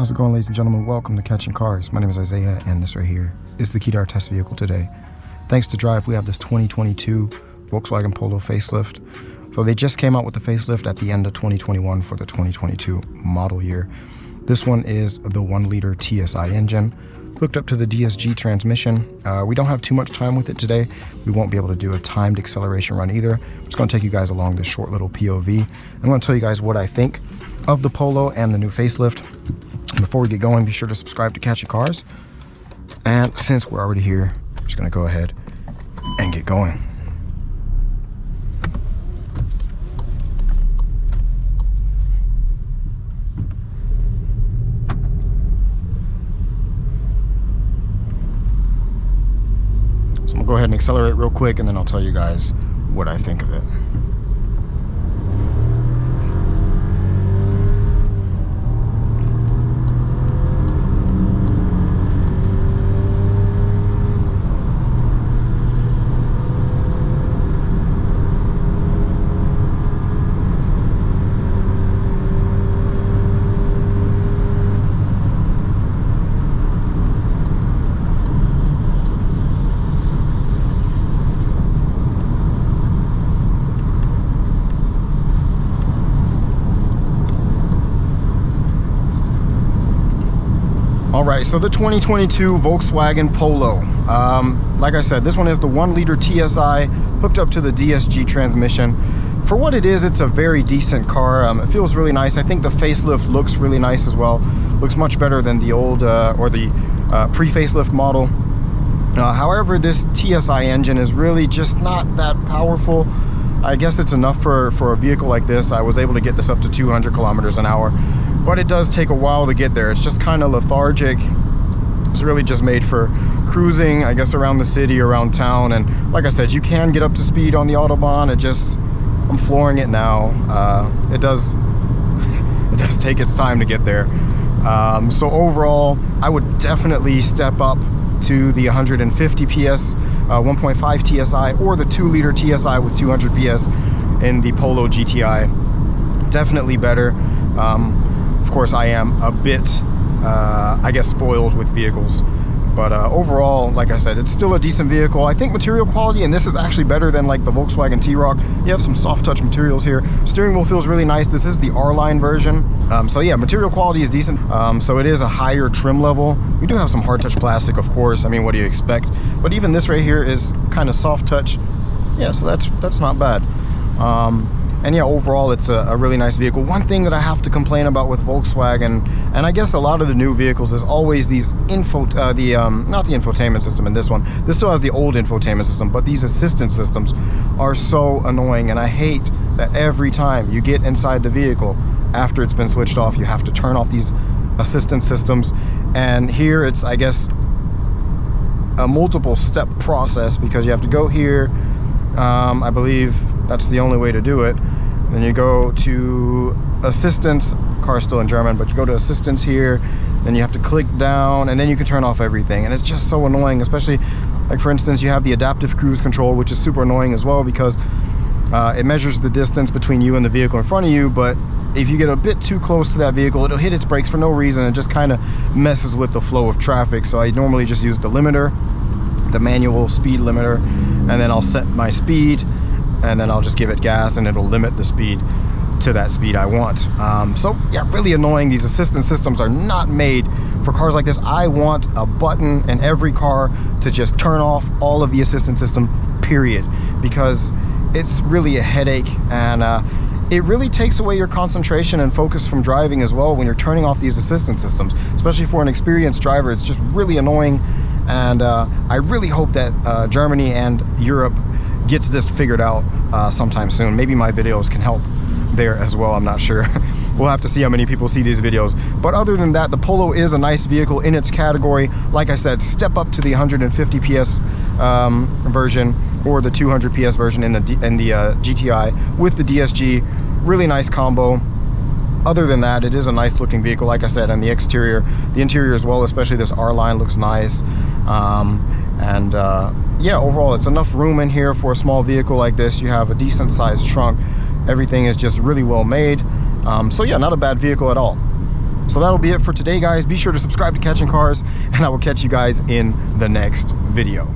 How's it going, ladies and gentlemen? Welcome to Catching Cars. My name is Isaiah, and this right here is the key to our test vehicle today. Thanks to Drive, we have this 2022 Volkswagen Polo facelift. So they just came out with the facelift at the end of 2021 for the 2022 model year. This one is the 1-liter TSI engine, hooked up to the DSG transmission. We don't have too much time with it today. We won't be able to do a timed acceleration run either. I'm just going to take you guys along this short little POV. I'm going to tell you guys what I think of the Polo and the new facelift. Before we get going, be sure to subscribe to Catching Cars. And since we're already here, I'm just going to go ahead and get going. So I'm going to go ahead and accelerate real quick, and then I'll tell you guys what I think of it. Alright, so the 2022 Volkswagen Polo. Like I said, this one is the 1-liter TSI hooked up to the DSG transmission. For what it is, it's a very decent car. It feels really nice. I think the facelift looks really nice as well. Looks much better than the old or the pre-facelift model. However, this TSI engine is really just not that powerful. I guess it's enough for a vehicle like this. I was able to get this up to 200 kilometers an hour, but it does take a while to get there. It's just kind of lethargic. It's really just made for cruising, I guess, around the city, around town. And like I said, you can get up to speed on the Autobahn. I'm flooring it now. It does take its time to get there. So overall, I would definitely step up to the 150 PS 1.5 TSI or the 2-liter TSI with 200 PS in the Polo GTI. Definitely better. Of course, I am a bit, I guess, spoiled with vehicles. But overall, like I said, it's still a decent vehicle. I think material quality, and this is actually better than like the Volkswagen T-Roc. You have some soft touch materials here. Steering wheel feels really nice. This is the R-Line version. So yeah, material quality is decent. So it is a higher trim level. We do have some hard touch plastic, of course. I mean, what do you expect? But even this right here is kind of soft touch. Yeah, so that's not bad. And yeah, overall, it's a really nice vehicle. One thing that I have to complain about with Volkswagen, and I guess a lot of the new vehicles, is always these not the infotainment system in this one. This still has the old infotainment system, but these assistance systems are so annoying, and I hate that every time you get inside the vehicle, after it's been switched off, you have to turn off these assistance systems. And here it's, I guess, a multiple step process, because you have to go here. I believe that's the only way to do it. Then you go to assistance, car's still in German, but you go to assistance here, then you have to click down, and then you can turn off everything. And it's just so annoying, especially like, for instance, you have the adaptive cruise control, which is super annoying as well, because it measures the distance between you and the vehicle in front of you. But if you get a bit too close to that vehicle, it'll hit its brakes for no reason. It just kind of messes with the flow of traffic. So I normally just use the limiter, the manual speed limiter, and then I'll set my speed, and then I'll just give it gas, and it'll limit the speed to that speed I want. So yeah, really annoying. These assistance systems are not made for cars like this. I want a button in every car to just turn off all of the assistance system, period, because it's really a headache, and it really takes away your concentration and focus from driving as well when you're turning off these assistance systems. Especially for an experienced driver, it's just really annoying. And I really hope that Germany and Europe gets this figured out sometime soon. Maybe my videos can help there as well. I'm not sure. We'll have to see how many people see these videos. But other than that, the Polo is a nice vehicle in its category. Like I said, step up to the 150 PS version or the 200 PS version in the GTI with the DSG. Really nice combo. Other than that, it is a nice looking vehicle, like I said, and the interior as well, especially this R-Line looks nice. Yeah, overall, it's enough room in here for a small vehicle like this. You have a decent sized trunk. Everything is just really well made. So yeah, not a bad vehicle at all. So that'll be it for today, guys. Be sure to subscribe to Catching Cars, and I will catch you guys in the next video.